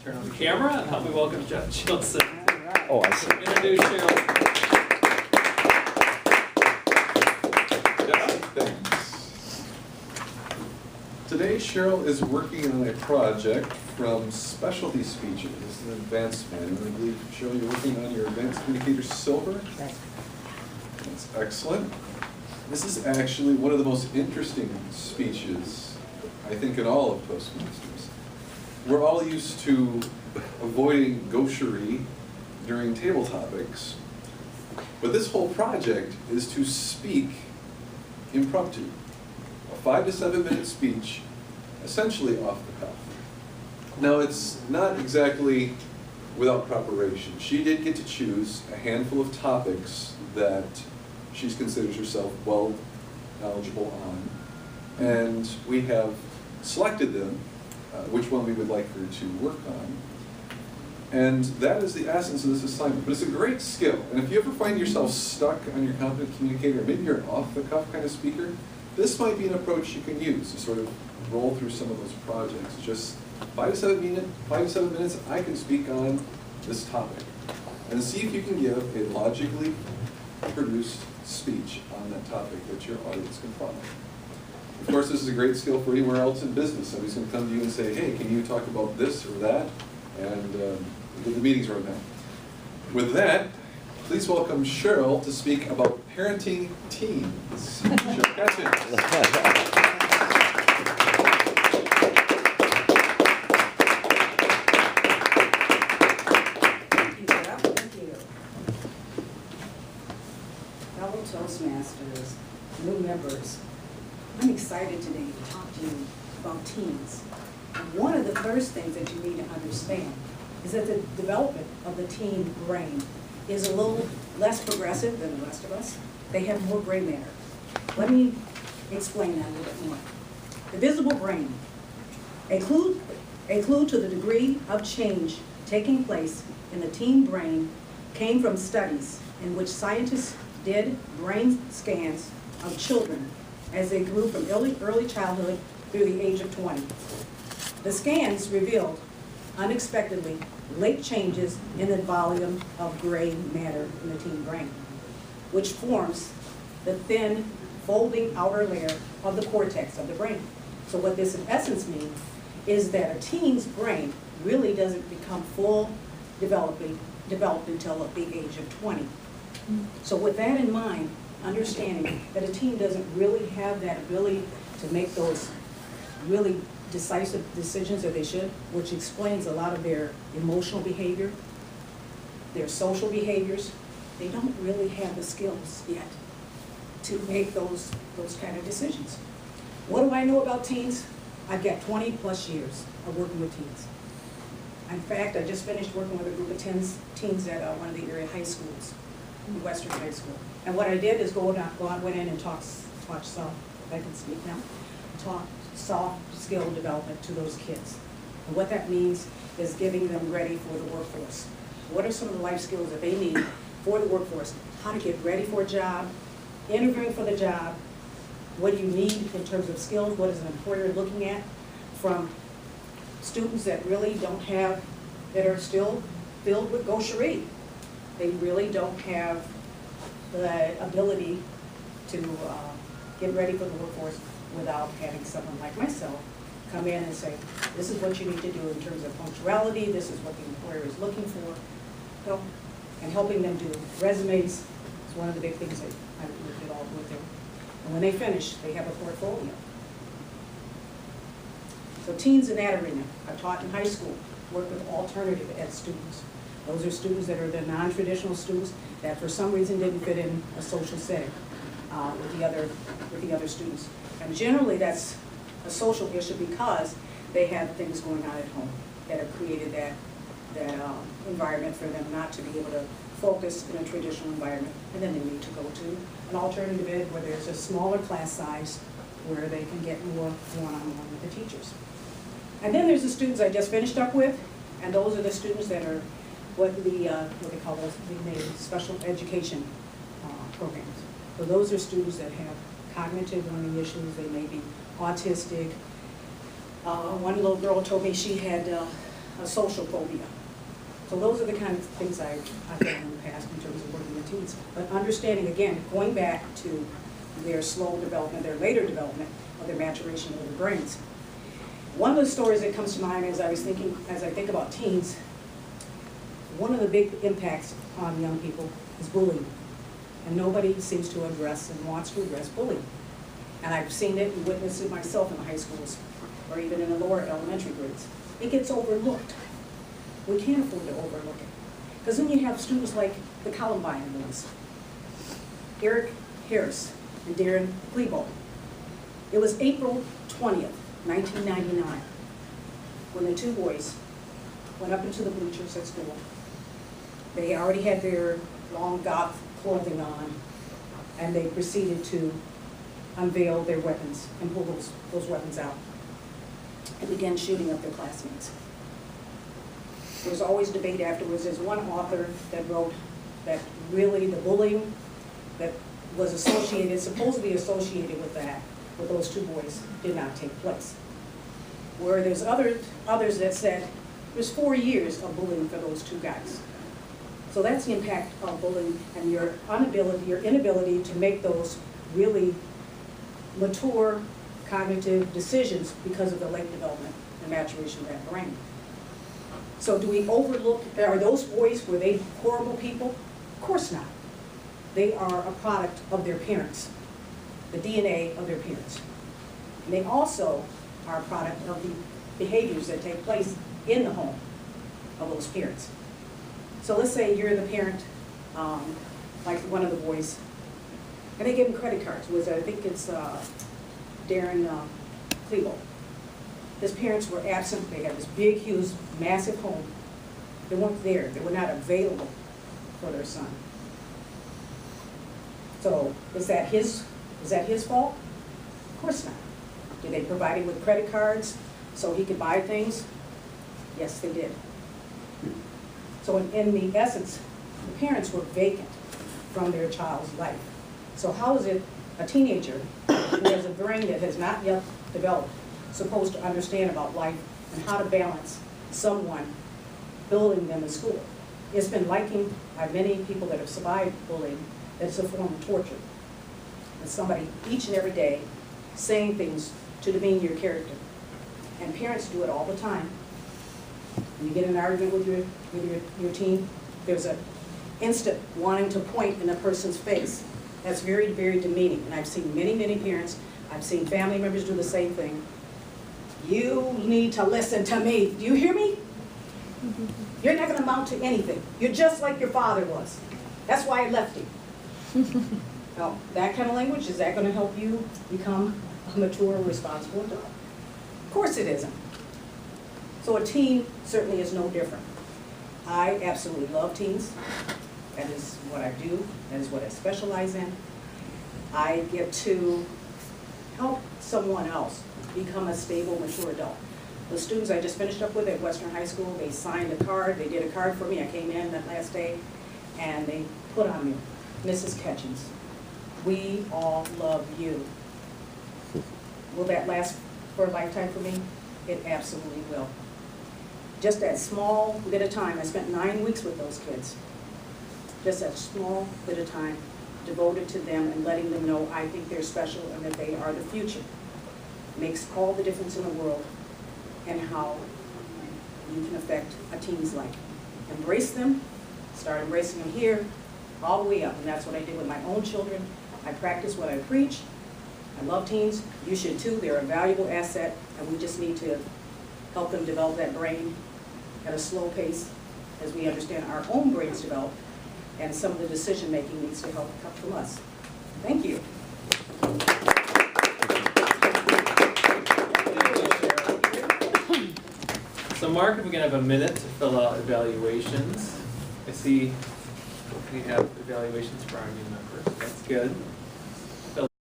turn on the camera and help me welcome Jeff Chilson. Oh, I see. Introduce Cheryl. Thanks. Today, Cheryl is working on a project from Specialty Speeches. This is an advanced manual. I believe, Cheryl, you're working on your Advanced Communicator Silver. Right. That's excellent. This is actually one of the most interesting speeches, I think, in all of Toastmasters. We're all used to avoiding gaucherie during table topics, but this whole project is to speak impromptu. A 5 to 7 minute speech, essentially off the cuff. Now, it's not exactly without preparation. She did get to choose a handful of topics that she considers herself well knowledgeable on, and we have selected them, which one we would like her to work on. And that is the essence of this assignment. But it's a great skill. And if you ever find yourself stuck on your competent communicator, or maybe you're an off-the-cuff kind of speaker, this might be an approach you can use to sort of roll through some of those projects. Just 5 to 7 minutes, I can speak on this topic. And see if you can give a logically produced speech on that topic that your audience can follow. Of course, this is a great skill for anywhere else in business. Somebody's going to come to you and say, hey, can you talk about this or that? And the meeting's right now. With that, please welcome Cheryl to speak about parenting teens. Cheryl Ketchens. Thank you, Jeff. Thank you. Fellow Toastmasters, new members, I'm excited today to talk to you about teens. And one of the first things that you need to understand is that the development of the teen brain is a little less progressive than the rest of us. They have more gray matter. Let me explain that a little bit more. The visible brain, a clue to the degree of change taking place in the teen brain came from studies in which scientists did brain scans of children as they grew from early childhood through the age of 20. The scans revealed, unexpectedly, late changes in the volume of gray matter in the teen brain, which forms the thin, folding outer layer of the cortex of the brain. So what this in essence means is that a teen's brain really doesn't become full developed until at the age of 20. So with that in mind, understanding that a teen doesn't really have that ability to make those really decisive decisions that they should, which explains a lot of their emotional behavior, their social behaviors. They don't really have the skills yet to make those kind of decisions. What do I know about teens? I've got 20 plus years of working with teens. In fact, I just finished working with a group of teens at one of the area high schools, Western High School. And what I did is went in and taught soft, if I can speak now, taught soft skill development to those kids. And what that means is getting them ready for the workforce. What are some of the life skills that they need for the workforce? How to get ready for a job, interviewing for the job, what do you need in terms of skills, what is an employer looking at, from students that really don't have, that are still filled with gaucherie. They really don't have the ability to get ready for the workforce without having someone like myself come in and say, this is what you need to do in terms of punctuality, this is what the employer is looking for. So, and helping them do resumes is one of the big things that I did all with them. And when they finish, they have a portfolio. So teens in that arena, I've taught in high school, work with alternative ed students. Those are students that are the non-traditional students that for some reason didn't fit in a social setting with the other students. And generally that's a social issue because they have things going on at home that have created that environment for them not to be able to focus in a traditional environment. And then they need to go to an alternative ed where there's a smaller class size where they can get more one-on-one with the teachers. And then there's the students I just finished up with, and those are the students that are what they call those special education programs. So those are students that have cognitive learning issues. They may be autistic. One little girl told me she had a social phobia. So those are the kind of things I've done in the past in terms of working with teens. But understanding, again, going back to their slow development, their later development of their maturation of their brains. One of the stories that comes to mind as I think about teens, one of the big impacts on young people is bullying. And nobody seems to address and wants to address bullying. And I've seen it and witnessed it myself in the high schools, or even in the lower elementary grades. It gets overlooked. We can't afford to overlook it. Because then you have students like the Columbine boys, Eric Harris and Darren Klebo. It was April 20th, 1999, when the two boys went up into the bleachers at school. They already had their long goth clothing on, and they proceeded to unveil their weapons and pull those weapons out and began shooting up their classmates. There was always debate afterwards. There's one author that wrote that really the bullying that was associated, supposedly associated with that, with those two boys, did not take place. Where there's others that said there's 4 years of bullying for those two guys. So that's the impact of bullying and your inability to make those really mature cognitive decisions because of the late development and maturation of that brain. So do we overlook, are those boys, were they horrible people? Of course not. They are a product of their parents, the DNA of their parents. And they also are a product of the behaviors that take place in the home of those parents. So let's say you're the parent, like one of the boys, and they give him credit cards. I think it's Darren Klebo. His parents were absent. They had this big, huge, massive home. They weren't there. They were not available for their son. So is that his fault? Of course not. Did they provide him with credit cards so he could buy things? Yes, they did. So in the essence, the parents were vacant from their child's life. So how is it a teenager who has a brain that has not yet developed supposed to understand about life and how to balance someone bullying them in school? It's been likened by many people that have survived bullying that it's a form of torture. And somebody each and every day saying things to demean your character. And parents do it all the time. When you get in an argument with your teen, there's an instant wanting to point in a person's face. That's very, very demeaning. And I've seen many, many parents, I've seen family members do the same thing. You need to listen to me. Do you hear me? You're not going to amount to anything. You're just like your father was. That's why I left you. Now, that kind of language, is that going to help you become a mature, responsible adult? Of course it isn't. So a teen certainly is no different. I absolutely love teens. That is what I do. That is what I specialize in. I get to help someone else become a stable, mature adult. The students I just finished up with at Western High School, they signed a card. They did a card for me. I came in that last day, and they put on me, Mrs. Ketchens, we all love you. Will that last for a lifetime for me? It absolutely will. Just that small bit of time, I spent 9 weeks with those kids. Just that small bit of time devoted to them and letting them know I think they're special and that they are the future. Makes all the difference in the world and how you can affect a teen's life. Embrace them, start embracing them here, all the way up. And that's what I did with my own children. I practice what I preach. I love teens. You should too. They're a valuable asset, and we just need to help them develop that brain at a slow pace as we understand our own brains develop, and some of the decision-making needs to help come from us. Thank you. So Mark, we're going to have a minute to fill out evaluations. I see we have evaluations for our new members. That's good.